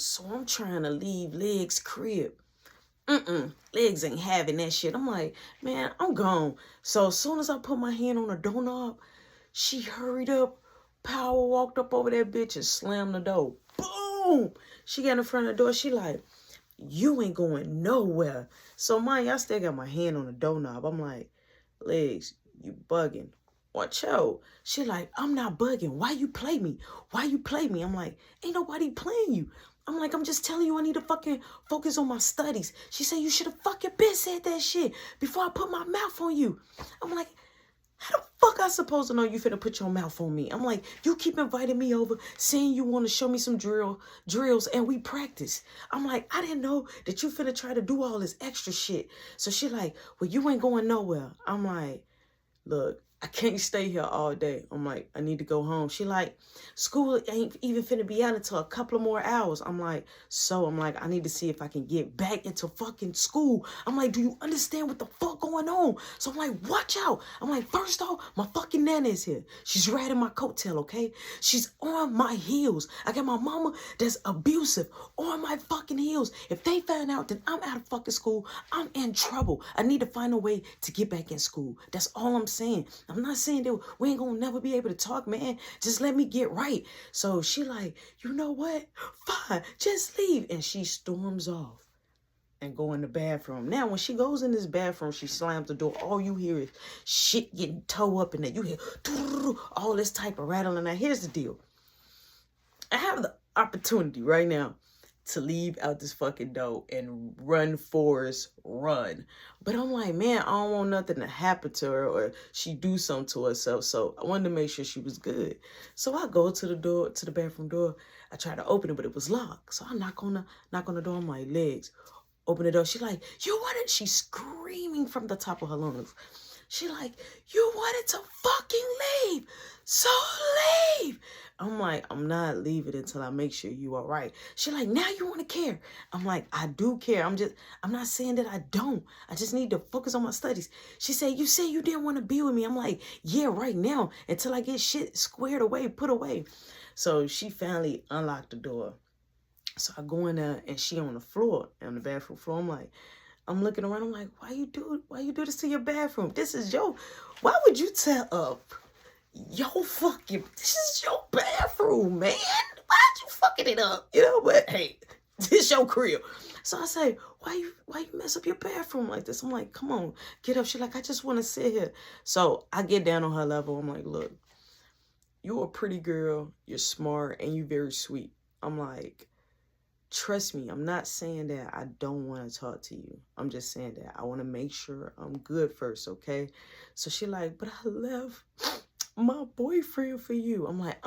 So I'm trying to leave Legs' crib. Legs ain't having that shit. I'm like, man, I'm gone. So as soon as I put my hand on the doorknob, she hurried up, power walked up over that bitch and slammed the door. Boom! She got in front of the door. She like, you ain't going nowhere. So mind you, I still got my hand on the doorknob. I'm like, Legs, you bugging. Watch out. She like, I'm not bugging. Why you play me? Why you play me? I'm like, ain't nobody playing you. I'm like, I'm just telling you I need to fucking focus on my studies. She said, you should have fucking been said that shit before I put my mouth on you. I'm like, how the fuck I supposed to know you finna put your mouth on me? I'm like, you keep inviting me over, saying you want to show me some drills, and we practice. I'm like, I didn't know that you finna try to do all this extra shit. So she like, well, you ain't going nowhere. I'm like, look, I can't stay here all day. I'm like, I need to go home. She like, school ain't even finna be out until a couple of more hours. I'm like, I need to see if I can get back into fucking school. I'm like, do you understand what the fuck going on? So I'm like, watch out. I'm like, first off, my fucking nana is here. She's riding my coattail, okay? She's on my heels. I got my mama that's abusive on my fucking heels. If they find out that I'm out of fucking school, I'm in trouble. I need to find a way to get back in school. That's all I'm saying. I'm not saying that we ain't gonna never be able to talk, man. Just let me get right. So she like, you know what? Fine, just leave. And she storms off and go in the bathroom. Now, when she goes in this bathroom, she slams the door. All you hear is shit getting towed up in there. You hear all this type of rattling. Now, here's the deal. I have the opportunity right now to leave out this fucking door and run, Forrest, run. But I'm like, man, I don't want nothing to happen to her or she do something to herself. So I wanted to make sure she was good. So I go to the door, to the bathroom door. I try to open it, but it was locked. So I knock on the door. I'm like, Legs, open the door. She like, you wanted, she's screaming from the top of her lungs. She like, you wanted to fucking leave. So leave. I'm like, I'm not leaving until I make sure you are right. She like, now you want to care. I'm like, I do care. I'm not saying that I don't. I just need to focus on my studies. She said, you said you didn't want to be with me. I'm like, yeah, right now, until I get shit squared away, put away. So she finally unlocked the door. So I go in there and she on the floor, on the bathroom floor. I'm like, I'm looking around. I'm like, why you do this to your bathroom? This is why would you tell up? This is your bathroom, man. Why'd you fucking it up? You know, but hey, this your crib. So I say, why you mess up your bathroom like this? I'm like, come on, get up. She's like, I just want to sit here. So I get down on her level. I'm like, look, you're a pretty girl, you're smart, and you're very sweet. I'm like, trust me, I'm not saying that I don't want to talk to you. I'm just saying that I want to make sure I'm good first, okay? So she like, but I left my boyfriend for you. I'm like,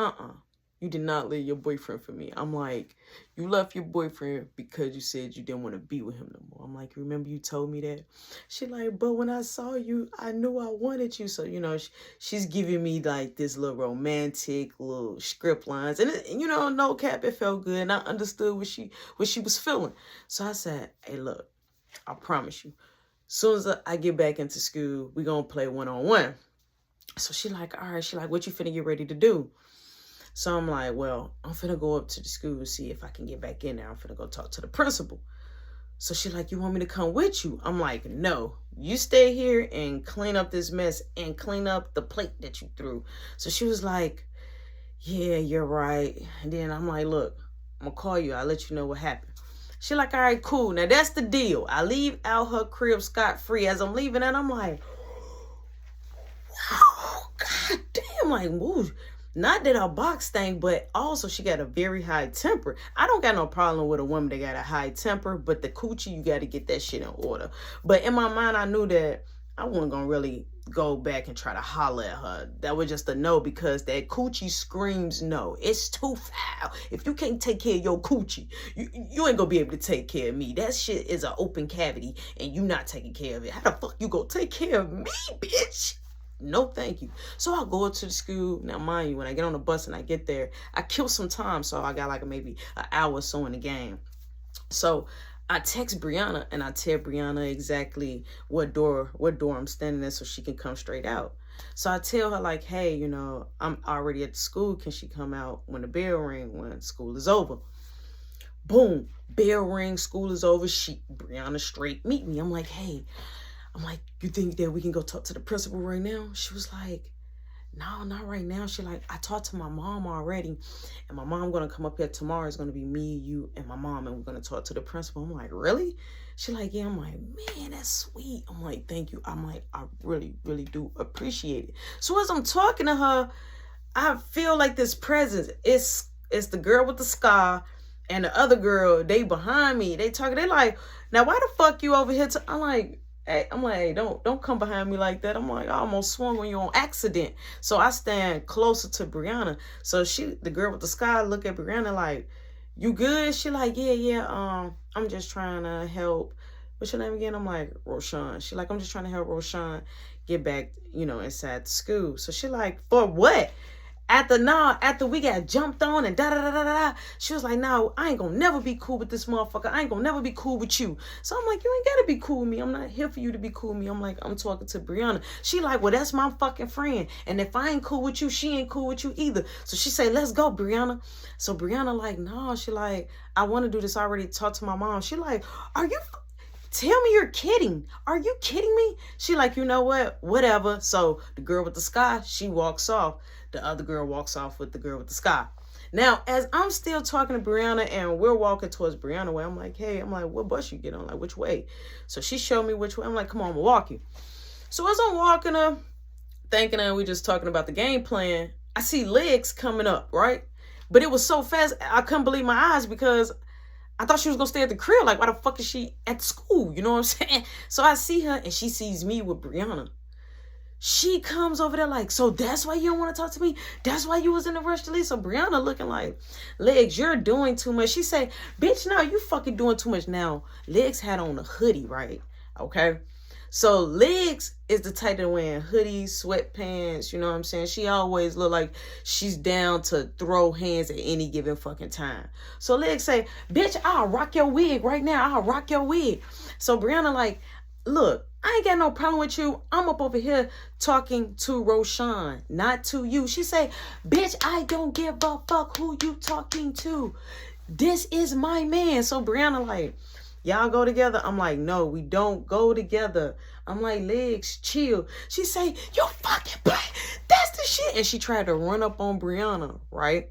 you did not leave your boyfriend for me. I'm like, you left your boyfriend because you said you didn't want to be with him no more. I'm like, remember you told me that? She like, but when I saw you, I knew I wanted you. So, you know, she's giving me like this little romantic little script lines. And, you know, no cap, it felt good. And I understood what she was feeling. So I said, hey, look, I promise you, as soon as I get back into school, we're going to play one-on-one. So she like, all right. She like, what you finna get ready to do? So I'm like, well, I'm finna go up to the school and see if I can get back in there. I'm finna go talk to the principal. So she like, you want me to come with you? I'm like, no, you stay here and clean up this mess and clean up the plate that you threw. So she was like, yeah, you're right. And then I'm like, look, I'm gonna call you. I'll let you know what happened. She like, all right, cool. Now that's the deal. I leave out her crib scot-free. As I'm leaving, and I'm like, wow, god damn, like, woo. Not that her box stank, but also she got a very high temper. I don't got no problem with a woman that got a high temper, but the coochie, you got to get that shit in order. But in my mind, I knew that I wasn't going to really go back and try to holler at her. That was just a no, because that coochie screams no. It's too foul. If you can't take care of your coochie, you ain't going to be able to take care of me. That shit is an open cavity, and you not taking care of it. How the fuck you going to take care of me, bitch? No, thank you. So I go to the school. Now, mind you, when I get on the bus and I get there, I kill some time. So I got like maybe an hour or so in the game. So I text Brianna and I tell Brianna exactly what door I'm standing in so she can come straight out. So I tell her like, hey, you know, I'm already at the school. Can she come out when the bell ring when school is over? Boom, bell ring, school is over. Brianna straight meet me. I'm like, hey, you think that we can go talk to the principal right now? She was like, no, not right now. She like, I talked to my mom already, and my mom gonna come up here tomorrow. It's gonna be me, you, and my mom, and we're gonna talk to the principal. I'm like, really? She like, yeah. I'm like, man, that's sweet. I'm like, thank you. I'm like, I really, really do appreciate it. So as I'm talking to her, I feel like this presence. It's the girl with the scar and the other girl. They behind me. They talking. They like, now why the fuck you over here? I'm like, hey, don't come behind me like that. I'm like, I almost swung on you on accident. So I stand closer to Brianna. So the girl with the sky, look at Brianna like, you good? She like, yeah. I'm just trying to help. What's your name again? I'm like, Roshan. She like, I'm just trying to help Roshan get back, inside the school. So she like, for what? After we got jumped on and da-da-da-da-da, she was like, no, I ain't gonna never be cool with this motherfucker. I ain't gonna never be cool with you. So I'm like, you ain't gotta be cool with me. I'm not here for you to be cool with me. I'm like, I'm talking to Brianna. She like, well, that's my fucking friend. And if I ain't cool with you, she ain't cool with you either. So she say, let's go, Brianna. So Brianna like, no, she like, I want to do this. I already talked to my mom. She like, tell me you're kidding. Are you kidding me? She like, you know what? Whatever. So the girl with the sky, she walks off. The other girl walks off with the girl with the sky. Now, as I'm still talking to Brianna and we're walking towards Brianna way, I'm like, hey, what bus you get on? Like, which way? So she showed me which way. I'm like, come on, I'm walking. So as I'm walking up, thinking that we just talking about the game plan, I see legs coming up, right? But it was so fast, I couldn't believe my eyes because I thought she was going to stay at the crib. Like, why the fuck is she at school? You know what I'm saying? So I see her and she sees me with Brianna. She comes over there like, so that's why you don't want to talk to me? That's why you was in a rush to leave? So Brianna looking like, Legs, you're doing too much. She say, bitch, no, you fucking doing too much. Now, Legs had on a hoodie, right? Okay. So Legs is the type of wearing hoodies, sweatpants, you know what I'm saying? She always look like she's down to throw hands at any given fucking time. So Legs say, bitch, I'll rock your wig right now. I'll rock your wig. So Brianna like, look, I ain't got no problem with you. I'm up over here talking to Roshan, not to you. She say, bitch, I don't give a fuck who you talking to. This is my man. So Brianna like, y'all go together? I'm like, no, we don't go together. I'm like, Legs, chill. She say, you fucking play. That's the shit. And she tried to run up on Brianna, right?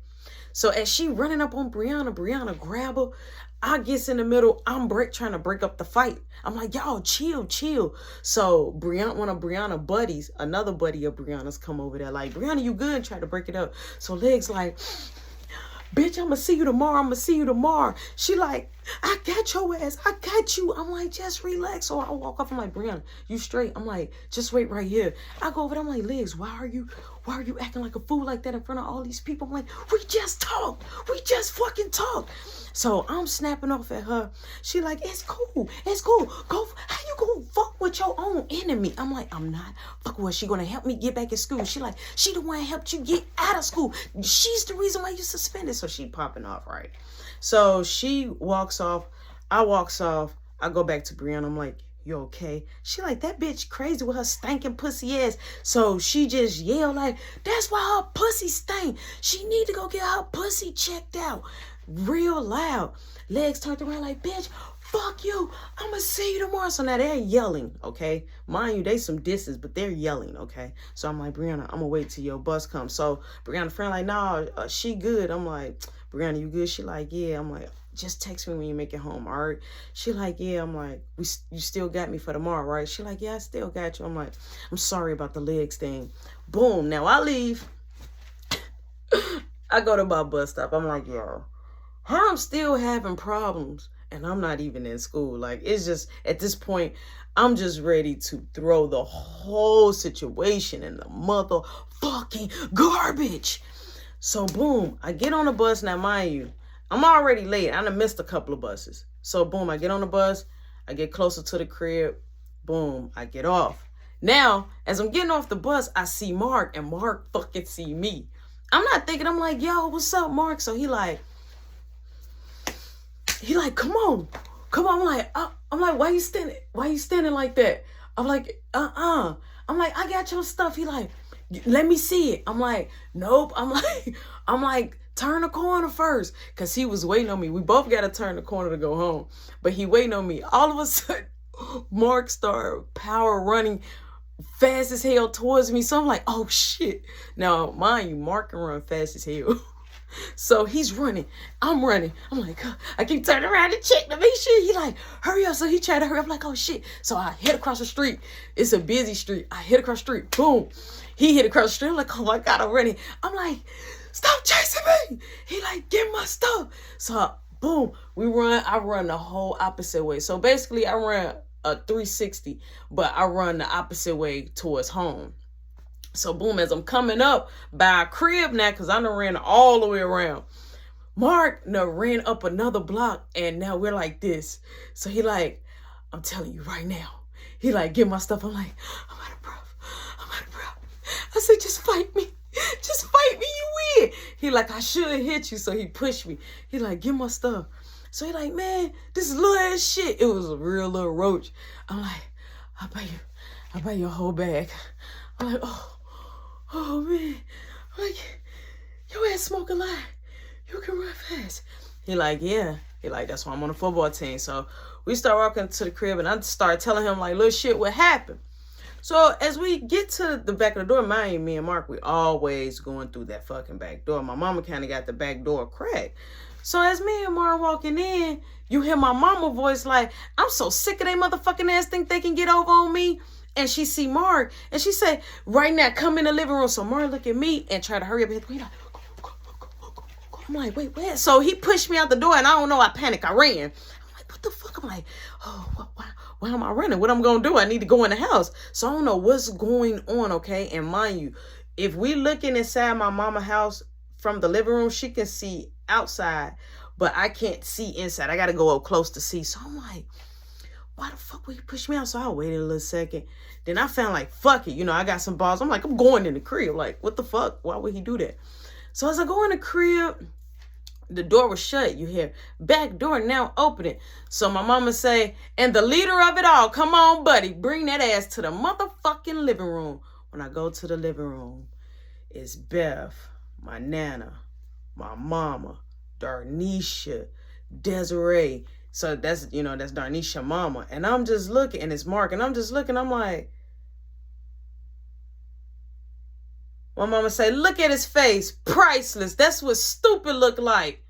So as she running up on Brianna grab her. I gets in the middle. I'm trying to break up the fight. I'm like, y'all, chill. So one of Brianna buddies, another buddy of Brianna's come over there like, Brianna, you good? And try to break it up. So Legs like, bitch, I'm going to see you tomorrow. She like, I got your ass. I got you. I'm like, just relax. So I walk off. I'm like, Brianna, you straight? I'm like, just wait right here. I go over there. I'm like, Legs, why are you acting like a fool like that in front of all these people? I'm like, we just talked. We just fucking talked. So I'm snapping off at her. She like, it's cool. Go. How you gonna fuck with your own enemy? I'm like, I'm not fucking with her. She gonna help me get back in school. She like, she the one that helped you get out of school. She's the reason why you suspended. So she popping off, right? So she walks off. I walks off. I go back to Brianna. I'm like, you okay? She like, that bitch crazy with her stinking pussy ass. So she just yelled like, that's why her pussy stink. She need to go get her pussy checked out. Real loud. Legs turned around like, bitch, fuck you. I'ma see you tomorrow. So now they're yelling, okay? Mind you, they some disses, but they're yelling, okay? So I'm like, Brianna, I'm gonna wait till your bus comes. So Brianna friend like, nah, she good. I'm like, Brianna, you good? She like, yeah. I'm like, just text me when you make it home, all right? She like, yeah. I'm like, you still got me for tomorrow, right? She like, yeah, I still got you. I'm like, I'm sorry about the Legs thing. Boom. Now I leave. I go to my bus stop. I'm like, yo, how I'm still having problems and I'm not even in school. Like, it's just, at this point, I'm just ready to throw the whole situation in the motherfucking garbage. So, boom, I get on the bus. Now, mind you, I'm already late. I done missed a couple of buses. So, boom, I get on the bus. I get closer to the crib. Boom, I get off. Now, as I'm getting off the bus, I see Mark, and Mark fucking see me. I'm not thinking, I'm like, yo, what's up, Mark? So he like, come on. I'm like, why you standing like that? I'm like, I'm like, I got your stuff. He like, let me see it. I'm like, nope. I'm like, turn the corner first. Because he was waiting on me. We both got to turn the corner to go home. But he waiting on me. All of a sudden, Mark started power running fast as hell towards me. So I'm like, oh shit. Now, mind you, Mark can run fast as hell. So he's running. I'm running. I'm like, I keep turning around to check to make sure. He like, hurry up. So he tried to hurry up. I'm like, oh shit. So I hit across the street. It's a busy street. I hit across the street. Boom. He hit across the street. I'm like, oh my God, I'm running. I'm like, stop chasing me. He like, get my stuff. So boom, we run. I run the whole opposite way. So basically I ran a 360, but I run the opposite way towards home. So boom, as I'm coming up by a crib now, because I done ran all the way around. Mark ran up another block, and now we're like this. So he like, I'm telling you right now. He like, get my stuff. I'm like, I'm out of breath. I'm out of breath. I said, just fight me. Just fight me, you win. He like, I should hit you. So he pushed me. He like, get my stuff. So he like, man, this is little ass shit. It was a real little roach. I'm like, I'll buy you a whole bag. I'm like, oh man, like, your ass smoke a lot. You can run fast. He like, yeah. He like, that's why I'm on the football team. So we start walking to the crib, and I start telling him like, little shit, what happened? So as we get to the back of the door, mind you, me and Mark, we always going through that fucking back door. My mama kind of got the back door cracked. So as me and Mark walking in, you hear my mama voice like, I'm so sick of they motherfucking ass think they can get over on me. And she see Mark, and she say, right now, come in the living room. So Mark look at me and try to hurry up. He like, go. I'm like, wait, where? So he pushed me out the door, and I don't know. I panic. I ran. I'm like, what the fuck? I'm like, oh, why am I running? What I'm going to do? I need to go in the house. So I don't know what's going on, okay? And mind you, if we looking inside my mama's house from the living room, she can see outside, but I can't see inside. I got to go up close to see. So I'm like, why the fuck would he push me out? So I waited a little second. Then I found like, fuck it. You know, I got some balls. I'm like, I'm going in the crib. Like, what the fuck? Why would he do that? So as I go in the crib, the door was shut. You hear back door now opening. So my mama say, and the leader of it all, come on, buddy, bring that ass to the motherfucking living room. When I go to the living room, it's Beth, my nana, my mama, Darnisha, Desiree. So that's, you know, that's Darnisha mama. And I'm just looking, and it's Mark, and I'm just looking, I'm like, my mama say, look at his face, priceless. That's what stupid look like.